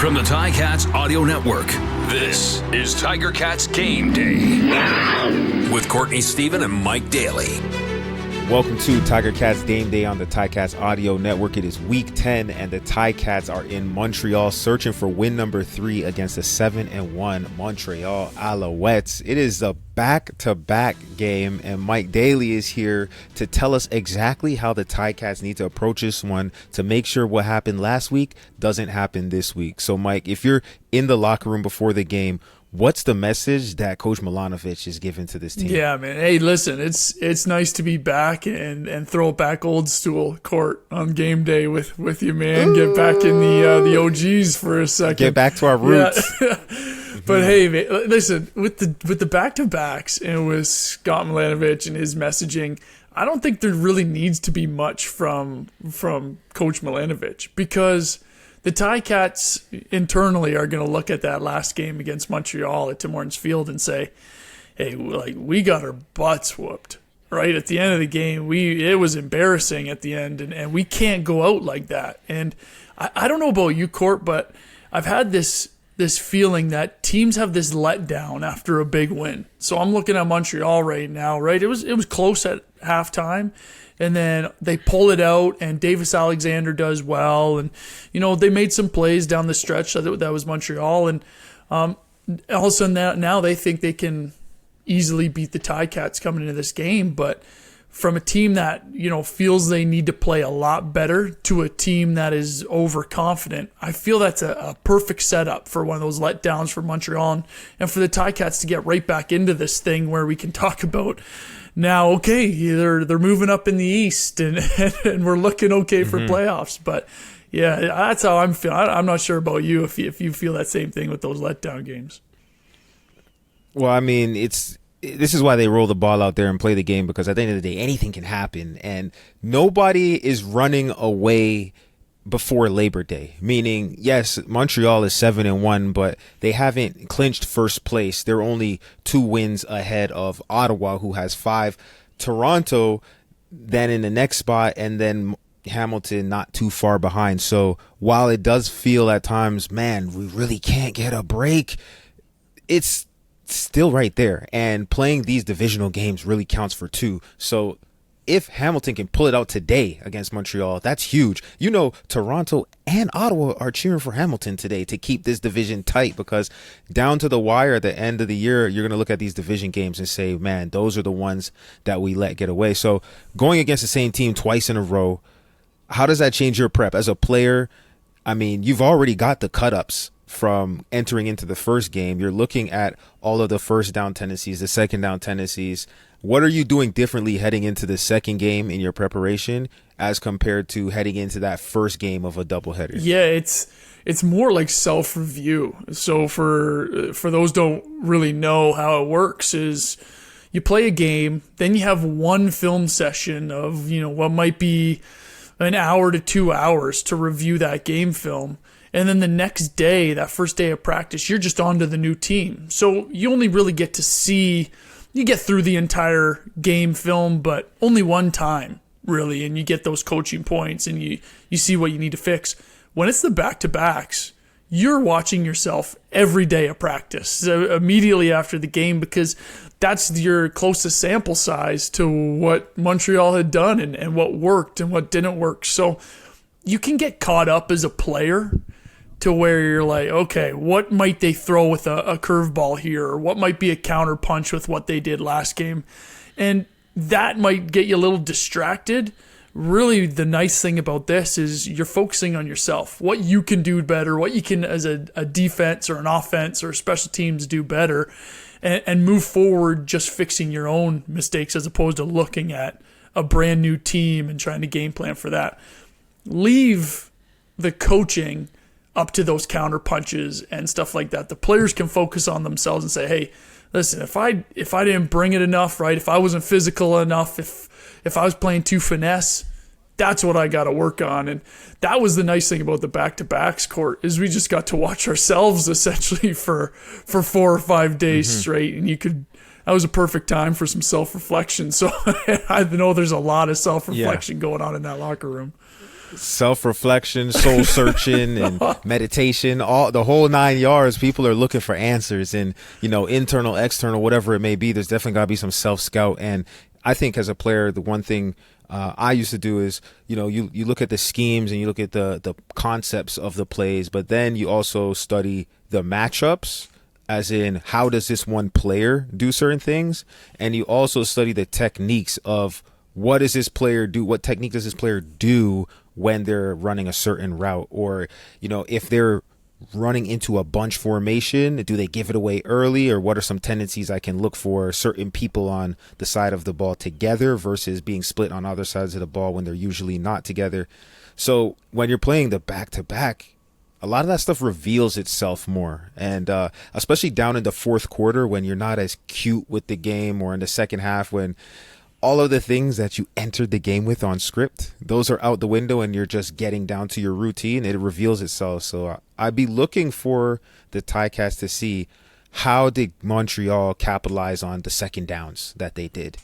From the Ticats Audio Network, this is Tiger Cats Game Day with Courtney Stephen and Mike Daly. Welcome to Tiger Cats Game Day on the Ticats Audio Network. It is week 10 and the Ticats are in Montreal searching for win number 3 against the 7-1 Montreal Alouettes. It is a back-to-back game and Mike Daly is here to tell us exactly how the Ticats need to approach this one to make sure what happened last week doesn't happen this week. So Mike, if you're in the locker room before the game, what's the message that Coach Milanovic is giving to this team? Yeah, man. Hey, listen, it's nice to be back and throw it back old school court on game day with you, man. Ooh. Get back in the OGs for a second. Get back to our roots. Yeah. But hey, man, listen, with the back-to-backs and with Scott Milanovic and his messaging, I don't think there really needs to be much from Coach Milanovic because the Ticats internally are going to look at that last game against Montreal at Tim Hortons Field and say, hey, like, we got our butts whooped, right? At the end of the game, it was embarrassing at the end, and we can't go out like that. And I don't know about you, Court, but I've had this feeling that teams have this letdown after a big win. So I'm looking at Montreal right now, right? It was close at halftime. And then they pull it out, and Davis Alexander does well. And, you know, they made some plays down the stretch. That was Montreal. And all of a sudden now they think they can easily beat the Ticats coming into this game. But from a team that, you know, feels they need to play a lot better to a team that is overconfident, I feel that's a perfect setup for one of those letdowns for Montreal and for the Ticats to get right back into this thing where we can talk about now, okay, they're moving up in the East and we're looking okay for playoffs. But yeah, that's how I'm feeling. I'm not sure about you if you feel that same thing with those letdown games. Well, I mean, this is why they roll the ball out there and play the game, because at the end of the day, anything can happen. And nobody is running away before Labor Day, meaning, yes, Montreal is 7-1, but they haven't clinched first place. They're only 2 wins ahead of Ottawa, who has 5. Toronto then in the next spot, and then Hamilton not too far behind. So while it does feel at times, man, we really can't get a break, it's still right there. And playing these divisional games really counts for 2. So if Hamilton can pull it out today against Montreal, that's huge. You know, Toronto and Ottawa are cheering for Hamilton today to keep this division tight, because down to the wire at the end of the year, you're going to look at these division games and say, man, those are the ones that we let get away. So going against the same team twice in a row, how does that change your prep as a player? I mean, you've already got the cut-ups from entering into the first game. You're looking at all of the first down tendencies, the second down tendencies. What are you doing differently heading into the second game in your preparation as compared to heading into that first game of a doubleheader? Yeah, it's more like self-review. So for those who don't really know how it works, is you play a game, then you have one film session of, you know, what might be an hour to 2 hours to review that game film. And then the next day, that first day of practice, you're just on to the new team. So you only really get to see, you get through the entire game film, but only one time, really. And you get those coaching points and you see what you need to fix. When it's the back-to-backs, you're watching yourself every day of practice, so immediately after the game, because that's your closest sample size to what Montreal had done and what worked and what didn't work. So you can get caught up as a player to where you're like, okay, what might they throw with a curveball here? Or what might be a counter punch with what they did last game? And that might get you a little distracted. Really, the nice thing about this is you're focusing on yourself, what you can do better, what you can as a defense or an offense or special teams do better, and move forward just fixing your own mistakes as opposed to looking at a brand new team and trying to game plan for that. Leave the coaching up to those counter punches and stuff like that. The players can focus on themselves and say, hey, listen, if I didn't bring it enough, right, if I wasn't physical enough, if I was playing too finesse, that's what I got to work on. And that was the nice thing about the back-to-backs, Court, is we just got to watch ourselves essentially for 4 or 5 days straight. And that was a perfect time for some self-reflection. So I know there's a lot of self-reflection going on in that locker room. self-reflection, soul searching, and meditation, all the whole 9 yards. People are looking for answers, and internal, external, whatever it may be. There's definitely got to be some self-scout. And I think as a player, the one thing I used to do is, you look at the schemes and you look at the concepts of the plays, but then you also study the matchups, as in how does this one player do certain things, and you also study the techniques of what does this player do, what technique does this player do when they're running a certain route, or if they're running into a bunch formation, do they give it away early, or what are some tendencies I can look for certain people on the side of the ball together versus being split on other sides of the ball when they're usually not together. So when you're playing the back-to-back, a lot of that stuff reveals itself more, and especially down in the fourth quarter when you're not as cute with the game, or in the second half when all of the things that you entered the game with on script, those are out the window and you're just getting down to your routine. It reveals itself. So I'd be looking for the Ticats to see how did Montreal capitalize on the second downs that they did.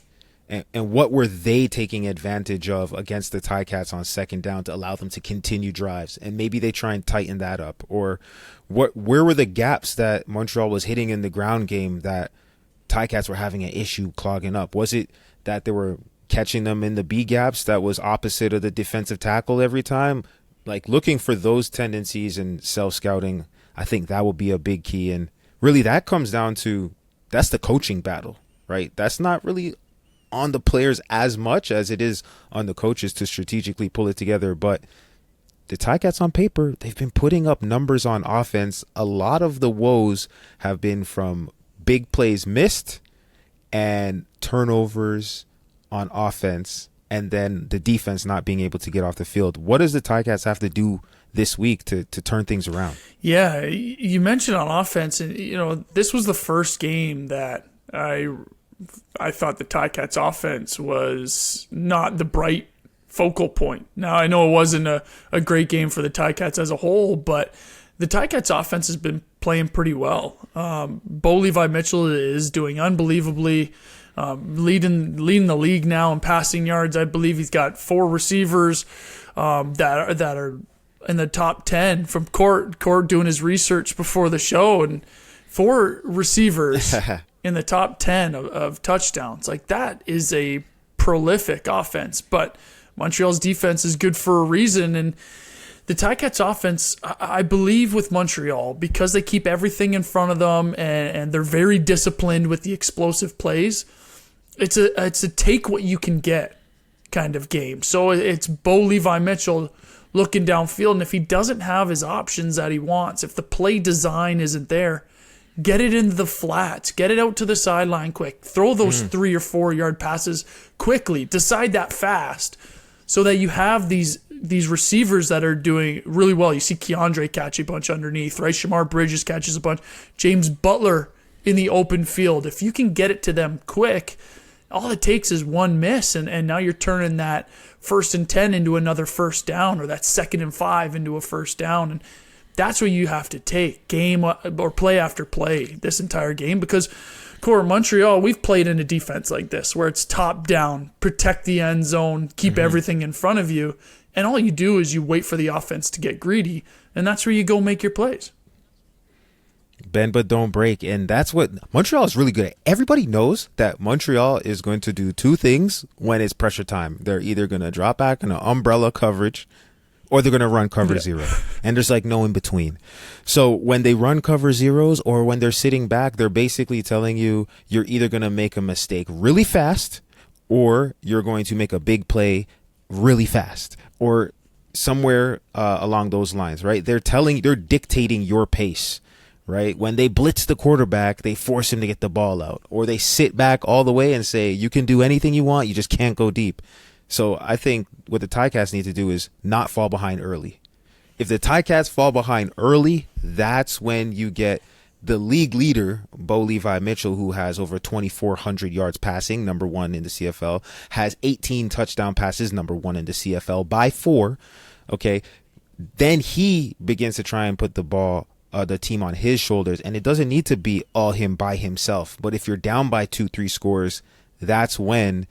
And what were they taking advantage of against the Ticats on second down to allow them to continue drives? And maybe they try and tighten that up. Or where were the gaps that Montreal was hitting in the ground game that Ticats were having an issue clogging up? Was it that they were catching them in the B gaps that was opposite of the defensive tackle every time? Like, looking for those tendencies and self-scouting, I think that will be a big key. And really that comes down to, that's the coaching battle, right? That's not really on the players as much as it is on the coaches to strategically pull it together. But the Ticats on paper, they've been putting up numbers on offense. A lot of the woes have been from big plays missed and turnovers on offense, and then the defense not being able to get off the field. What does the Ticats have to do this week to turn things around? Yeah, you mentioned on offense, and this was the first game that I thought the Ticats offense was not the bright focal point. Now, I know it wasn't a great game for the Ticats as a whole, but the Ticats offense has been playing pretty well. Bo Levi Mitchell is doing unbelievably, leading the league now in passing yards. I believe he's got 4 receivers that are in the top 10 from Court doing his research before the show, and 4 receivers in the top 10 of touchdowns. Like, that is a prolific offense, but Montreal's defense is good for a reason. And the Ticats offense, I believe with Montreal, because they keep everything in front of them and they're very disciplined with the explosive plays, it's a take what you can get kind of game. So it's Bo Levi Mitchell looking downfield, and if he doesn't have his options that he wants, if the play design isn't there, get it into the flats. Get it out to the sideline quick. Throw those 3 or 4 yard passes quickly. Decide that fast so that you have these receivers that are doing really well. You see Keandre catch a bunch underneath, right? Shamar Bridges catches a bunch. James Butler in the open field. If you can get it to them quick, all it takes is one miss, and now you're turning that 1st and 10 into another first down, or that 2nd and 5 into a first down. And that's what you have to take game or play after play this entire game, because Montreal, we've played in a defense like this where it's top down, protect the end zone, keep everything in front of you, and all you do is you wait for the offense to get greedy, and that's where you go make your plays. Bend but don't break, and that's what Montreal is really good at. Everybody knows that Montreal is going to do 2 things when it's pressure time. They're either going to drop back in an umbrella coverage, or they're going to run cover 0. And there's like no in between. So when they run cover 0s or when they're sitting back, they're basically telling you you're either going to make a mistake really fast, or you're going to make a big play really fast, or somewhere along those lines, right? They're dictating your pace, right? When they blitz the quarterback, they force him to get the ball out, or they sit back all the way and say, you can do anything you want, you just can't go deep. So I think what the Ticats need to do is not fall behind early. If the Ticats fall behind early, that's when you get the league leader, Bo Levi Mitchell, who has over 2,400 yards passing, number 1 in the CFL, has 18 touchdown passes, number 1 in the CFL by 4. Okay. Then he begins to try and put the team on his shoulders, and it doesn't need to be all him by himself. But if you're down by 2-3 scores, that's when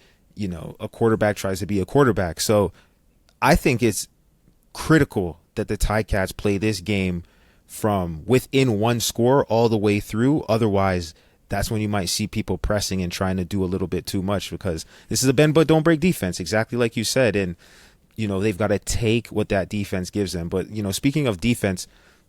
a quarterback tries to be a quarterback. So I think it's critical that the Ticats play this game from within one score all the way through. Otherwise, that's when you might see people pressing and trying to do a little bit too much, because this is a bend but don't break defense, exactly like you said. And, they've got to take what that defense gives them. But, speaking of defense,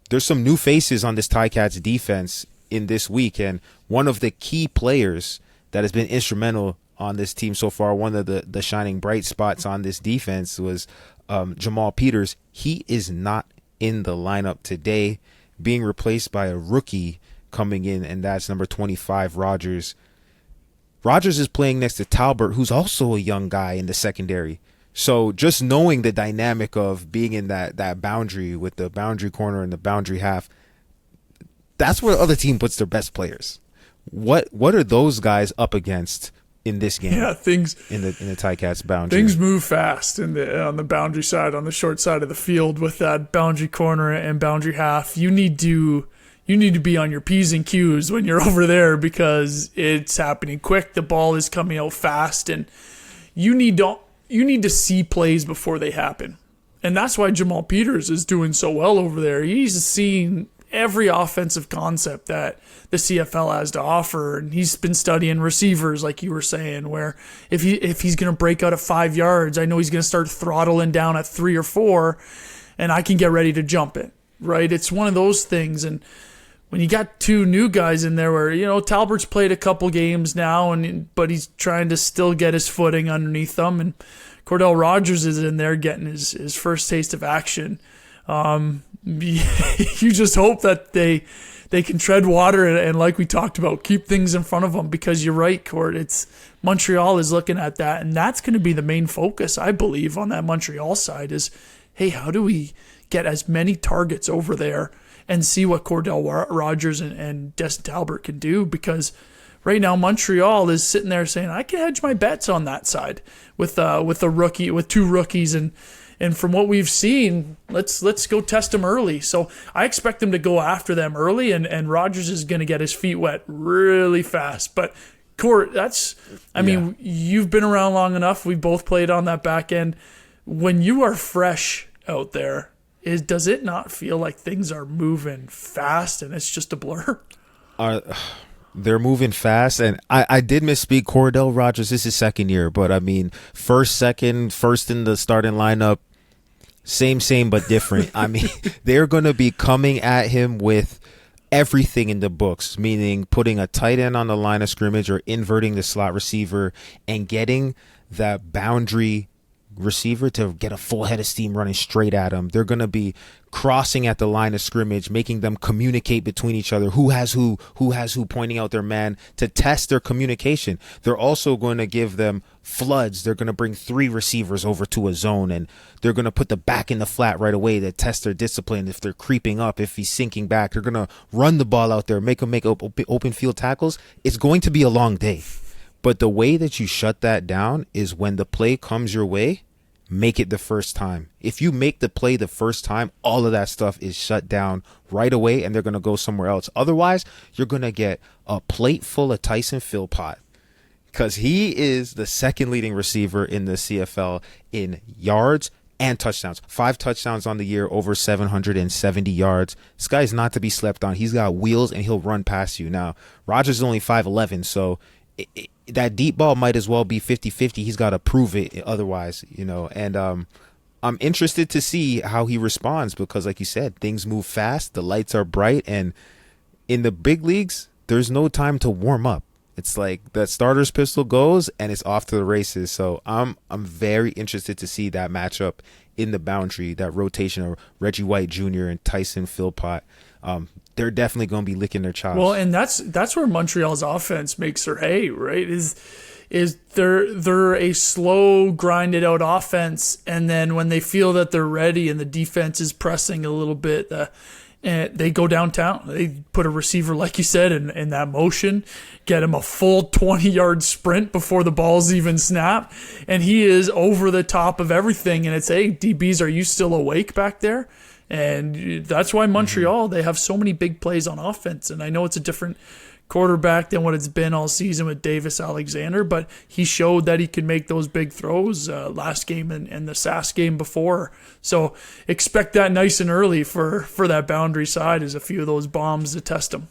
there's some new faces on this Ticats defense in this week. And one of the key players that has been instrumental on this team so far, one of the shining bright spots on this defense was Jamal Peters. He is not in the lineup today, being replaced by a rookie coming in, and that's number 25, Rogers. Rogers is playing next to Talbot, who's also a young guy in the secondary. So just knowing the dynamic of being in that boundary with the boundary corner and the boundary half, that's where the other team puts their best players. What are those guys up against in this game? Yeah, things in the Ticats boundary. Things move fast on the boundary side, on the short side of the field with that boundary corner and boundary half. You need to be on your P's and Q's when you're over there, because it's happening quick. The ball is coming out fast, and you need to see plays before they happen. And that's why Jamal Peters is doing so well over there. He's seeing every offensive concept that the CFL has to offer, and he's been studying receivers, like you were saying, where if he's going to break out at 5 yards, I know he's going to start throttling down at 3 or 4, and I can get ready to jump it, right? It's one of those things. And when you got two new guys in there where, Talbert's played a couple games now, but he's trying to still get his footing underneath them, and Cordell Rogers is in there getting his first taste of action. You just hope that they can tread water and, like we talked about, keep things in front of them, because you're right, Court. It's Montreal is looking at that, and that's going to be the main focus, I believe, on that Montreal side is, hey, how do we get as many targets over there and see what Cordell Rogers and Destin Talbot can do? Because right now Montreal is sitting there saying, I can hedge my bets on that side with two rookies, and from what we've seen, let's go test them early. So I expect them to go after them early, and Rogers is going to get his feet wet really fast. But Court, I mean, you've been around long enough. We've both played on that back end. When you are fresh out there, does it not feel like things are moving fast and it's just a blur? They're moving fast, and I did misspeak. Cordell Rogers, this is his second year, but I mean, first in the starting lineup, same but different. I mean, they're going to be coming at him with everything in the books, meaning putting a tight end on the line of scrimmage or inverting the slot receiver and getting that boundary receiver to get a full head of steam running straight at him. They're going to be crossing at the line of scrimmage, making them communicate between each other, who has who, pointing out their man to test their communication. They're also going to give them floods. They're going to bring 3 receivers over to a zone, and they're going to put the back in the flat right away to test their discipline. If they're creeping up, if he's sinking back, they're going to run the ball out there, make him make open field tackles. It's going to be a long day. But the way that you shut that down is when the play comes your way, make it the first time. If you make the play the first time, all of that stuff is shut down right away, and they're going to go somewhere else. Otherwise, you're going to get a plate full of Tyson Philpott, because he is the second leading receiver in the CFL in yards and touchdowns. 5 touchdowns on the year, over 770 yards. This guy's not to be slept on. He's got wheels, and he'll run past you. Now, Rogers is only 5'11", so that deep ball might as well be 50-50. He's got to prove it otherwise, and I'm interested to see how he responds, because like you said, things move fast, the lights are bright, and in the big leagues, there's no time to warm up. It's like that starter's pistol goes and it's off to the races. So I'm very interested to see that matchup in the boundary, that rotation of Reggie White Jr. and Tyson Philpott. They're definitely going to be licking their chops. Well, and that's where Montreal's offense makes her hay, right? Is they're a slow, grinded out offense, and then when they feel that they're ready and the defense is pressing a little bit, they go downtown. They put a receiver, like you said, in that motion, get him a full 20-yard sprint before the ball's even snapped, and he is over the top of everything. And it's, hey, DBs, are you still awake back there? And that's why Montreal, they have so many big plays on offense. And I know it's a different quarterback than what it's been all season with Davis Alexander, but he showed that he could make those big throws last game and the SAS game before. So expect that nice and early for that boundary side, as a few of those bombs to test him.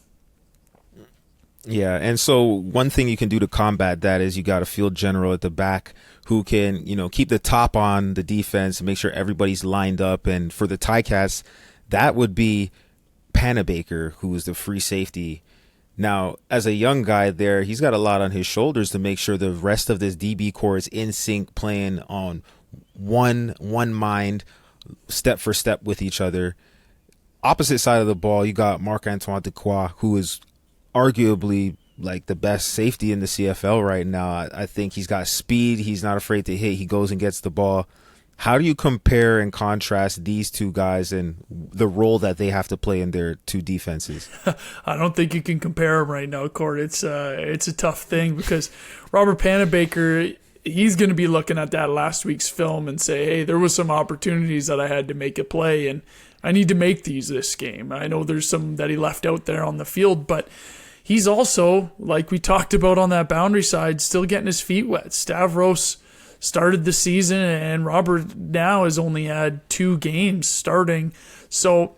Yeah, and so one thing you can do to combat that is you got a field general at the back who can, keep the top on the defense and make sure everybody's lined up. And for the Ticats, that would be Panabaker, who is the free safety. Now, as a young guy there, he's got a lot on his shoulders to make sure the rest of this DB core is in sync, playing on one mind, step for step with each other. Opposite side of the ball, you got Marc-Antoine Dequoy, who is arguably like the best safety in the CFL right now. I think he's got speed. He's not afraid to hit. He goes and gets the ball. How do you compare and contrast these two guys and the role that they have to play in their two defenses? I don't think you can compare them right now, Court. It's a tough thing because Robert Panabaker, he's going to be looking at that last week's film and say, hey, there was some opportunities that I had to make a play, and I need to make these this game. I know there's some that he left out there on the field, but he's also, like we talked about on that boundary side, still getting his feet wet. Stavros started the season, and Robert now has only had 2 games starting. So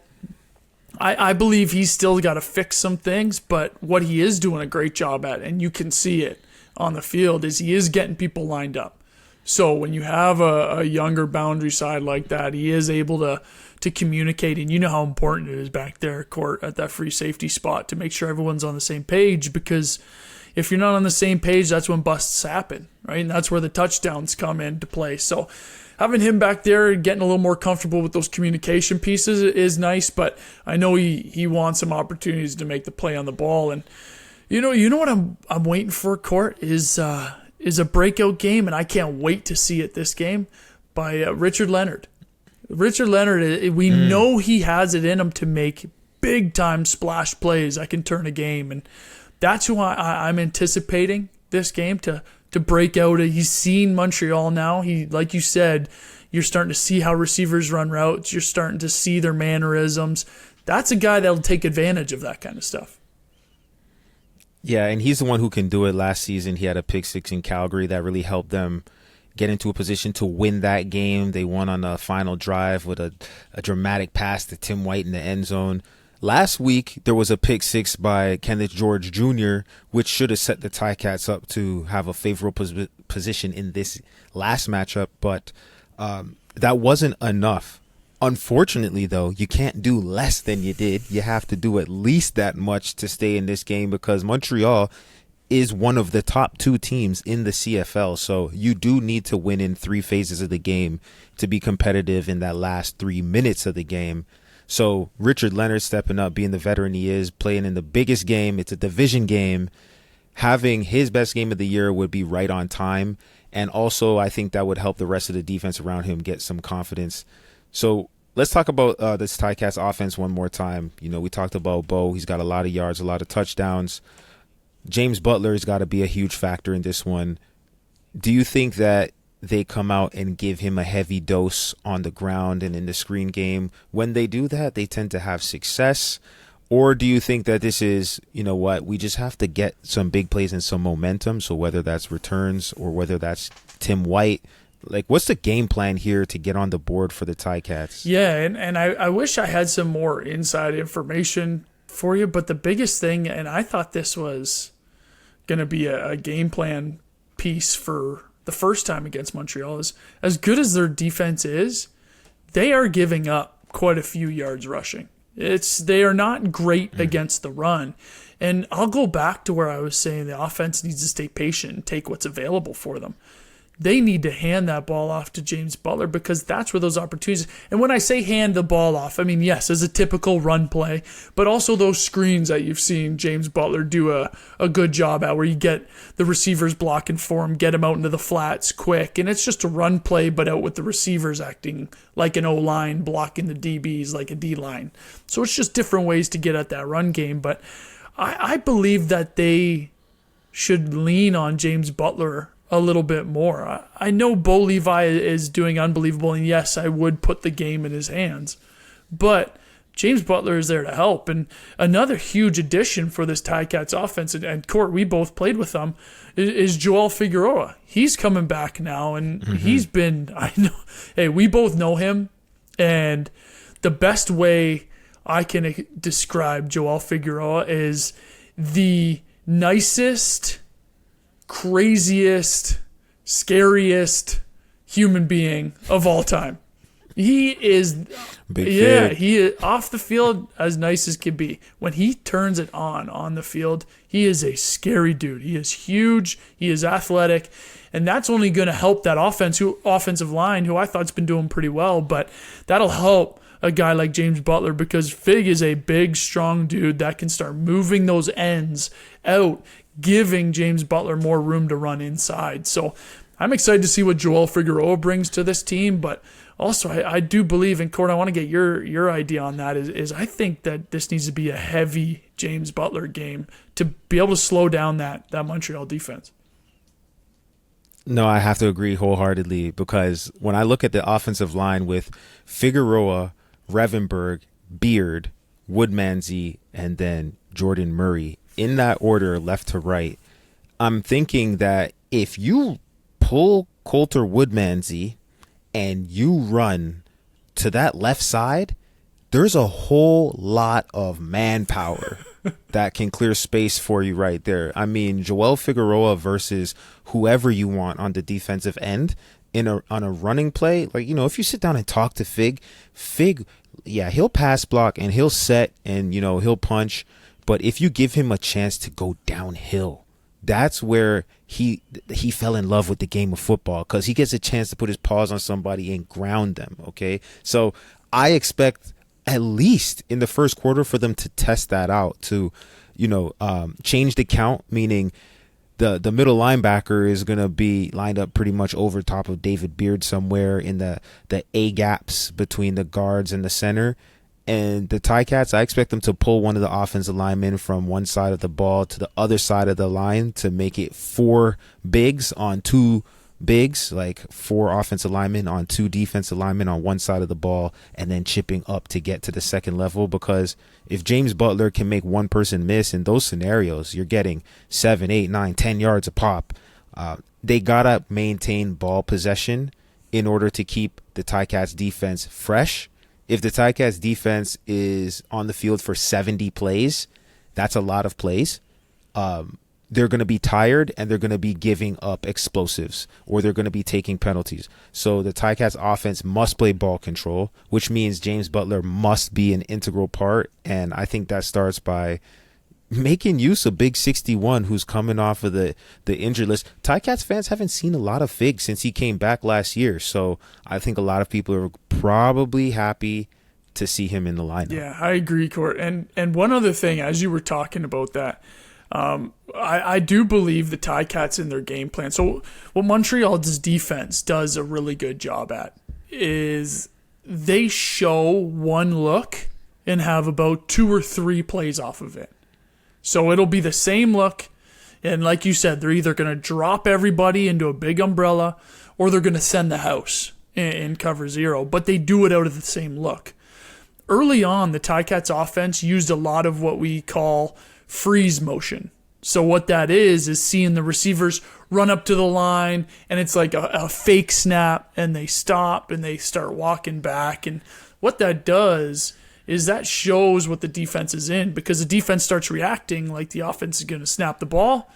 I believe he's still got to fix some things, but what he is doing a great job at, and you can see it on the field, is he is getting people lined up. So when you have a younger boundary side like that, he is able to communicate, and you know how important it is back there, Court, at that free safety spot to make sure everyone's on the same page, because if you're not on the same page, that's when busts happen, right? And that's where the touchdowns come into play. So having him back there, getting a little more comfortable with those communication pieces is nice, but I know he wants some opportunities to make the play on the ball. And you know what I'm waiting for, Court, is a breakout game, and I can't wait to see it this game, by Richard Leonard. Richard Leonard, we know he has it in him to make big-time splash plays that can turn a game, and that's who I'm anticipating this game to break out. He's seen Montreal now. He, like you said, you're starting to see how receivers run routes. You're starting to see their mannerisms. That's a guy that'll take advantage of that kind of stuff. Yeah, and he's the one who can do it. Last season, he had a pick 6 in Calgary that really helped them get into a position to win that game. They won on a final drive with a dramatic pass to Tim White in the end zone. Last week, there was a pick 6 by Kenneth George Jr., which should have set the Ticats up to have a favorable position in this last matchup, but that wasn't enough. Unfortunately, though, you can't do less than you did. You have to do at least that much to stay in this game, because Montreal is one of the top 2 teams in the CFL. So you do need to win in 3 phases of the game to be competitive in that last 3 minutes of the game. So Richard Leonard stepping up, being the veteran he is, playing in the biggest game. It's a division game. Having his best game of the year would be right on time. And also, I think that would help the rest of the defense around him get some confidence. So let's talk about this Ticats offense one more time. We talked about Bo. He's got a lot of yards, a lot of touchdowns. James Butler has got to be a huge factor in this one. Do you think that they come out and give him a heavy dose on the ground and in the screen game? When they do that, they tend to have success? Or do you think that this is, we just have to get some big plays and some momentum? So whether that's returns or whether that's Tim White, what's the game plan here to get on the board for the Ticats? Yeah, and I wish I had some more inside information for you, but the biggest thing, and I thought this was going to be a game plan piece for the first time against Montreal, is as good as their defense is, they are giving up quite a few yards rushing. They are not great against the run. And I'll go back to where I was saying the offense needs to stay patient and take what's available for them. They need to hand that ball off to James Butler, because that's where those opportunities. And when I say hand the ball off, I mean, yes, as a typical run play, but also those screens that you've seen James Butler do a good job at, where you get the receivers blocking for him, get him out into the flats quick. And it's just a run play, but out with the receivers acting like an O-line, blocking the DBs like a D-line. So it's just different ways to get at that run game. But I believe that they should lean on James Butler a little bit more. I know Bo Levi is doing unbelievable, and yes, I would put the game in his hands. But James Butler is there to help. And another huge addition for this Ticats offense, and Court, we both played with them, is Joel Figueroa. He's coming back now, and he's been, I know, hey, we both know him, and the best way I can describe Joel Figueroa is the nicest, craziest, scariest human being of all time. He is, he is off the field as nice as can be. When he turns it on the field, he is a scary dude. He is huge. He is athletic, and that's only going to help that offensive line, who I thought's been doing pretty well. But that'll help a guy like James Butler, because Fig is a big, strong dude that can start moving those ends out, giving James Butler more room to run inside. So I'm excited to see what Joel Figueroa brings to this team, but also I do believe, in Court, I want to get your idea on that, is I think that this needs to be a heavy James Butler game to be able to slow down that Montreal defense. No, I have to agree wholeheartedly, because when I look at the offensive line with Figueroa, Revenberg, Beard, Woodmansey, and then Jordan Murray, in that order, left to right, I'm thinking that if you pull Coulter Woodmansey and you run to that left side, there's a whole lot of manpower that can clear space for you right there. I mean, Joel Figueroa versus whoever you want on the defensive end on a running play. Like, if you sit down and talk to Fig, yeah, he'll pass block and he'll set and, he'll punch. But if you give him a chance to go downhill, that's where he fell in love with the game of football, because he gets a chance to put his paws on somebody and ground them. Okay, so I expect at least in the first quarter for them to test that out, to change the count, meaning the middle linebacker is going to be lined up pretty much over top of David Beard somewhere in the A gaps between the guards and the center. And the Ticats, I expect them to pull one of the offensive linemen from one side of the ball to the other side of the line to make it 4 bigs on 2 bigs, like 4 offensive linemen on 2 defensive linemen on one side of the ball, and then chipping up to get to the second level. Because if James Butler can make one person miss in those scenarios, you're getting 7, 8, 9, 10 yards a pop. They got to maintain ball possession in order to keep the Ticats defense fresh. If the Ticats defense is on the field for 70 plays, that's a lot of plays. They're going to be tired, and they're going to be giving up explosives, or they're going to be taking penalties. So the Ticats offense must play ball control, which means James Butler must be an integral part. And I think that starts by making use of Big 61, who's coming off of the injured list. Ticats fans haven't seen a lot of Fig since he came back last year, so I think a lot of people are probably happy to see him in the lineup. Yeah, I agree, Court. And one other thing, as you were talking about that, I do believe the Ticats in their game plan. So what Montreal's defense does a really good job at is they show one look and have about 2 or 3 plays off of it. So it'll be the same look, and like you said, they're either going to drop everybody into a big umbrella, or they're going to send the house in cover 0, but they do it out of the same look. Early on, the Ticats offense used a lot of what we call freeze motion. So what that is seeing the receivers run up to the line, and it's like a fake snap, and they stop, and they start walking back. And what that does is that shows what the defense is in, because the defense starts reacting like the offense is going to snap the ball,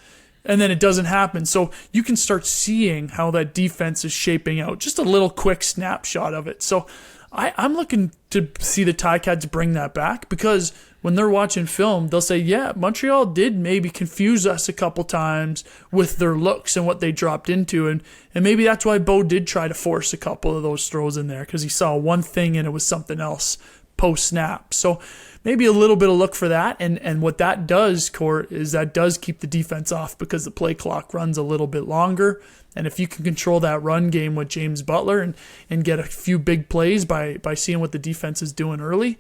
and then it doesn't happen. So you can start seeing how that defense is shaping out, just a little quick snapshot of it. So I'm looking to see the Ticats bring that back, because when they're watching film, they'll say, yeah, Montreal did maybe confuse us a couple times with their looks and what they dropped into. And maybe that's why Bo did try to force a couple of those throws in there, because he saw one thing and it was something else post-snap. So maybe a little bit of look for that. And what that does, Court, is that does keep the defense off, because the play clock runs a little bit longer. And if you can control that run game with James Butler and get a few big plays by seeing what the defense is doing early,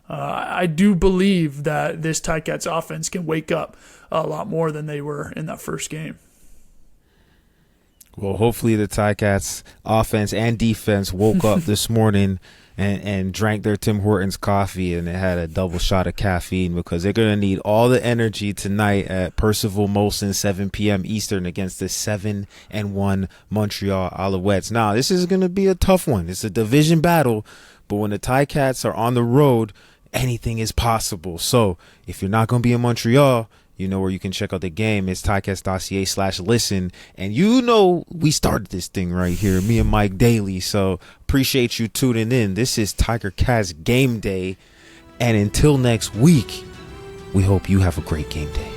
I do believe that this Ticats offense can wake up a lot more than they were in that first game. Well, hopefully the Ticats offense and defense woke up this morning and drank their Tim Hortons coffee, and it had a double shot of caffeine, because they're going to need all the energy tonight at Percival Molson, 7 p.m. Eastern, against the 7-1 Montreal Alouettes. Now, this is going to be a tough one. It's a division battle, but when the Ticats are on the road, anything is possible. So if you're not going to be in Montreal, you know where you can check out the game. It's ticats.ca/listen. And you know we started this thing right here, me and Mike Daly. So appreciate you tuning in. This is Tiger Cats Game Day. And until next week, we hope you have a great game day.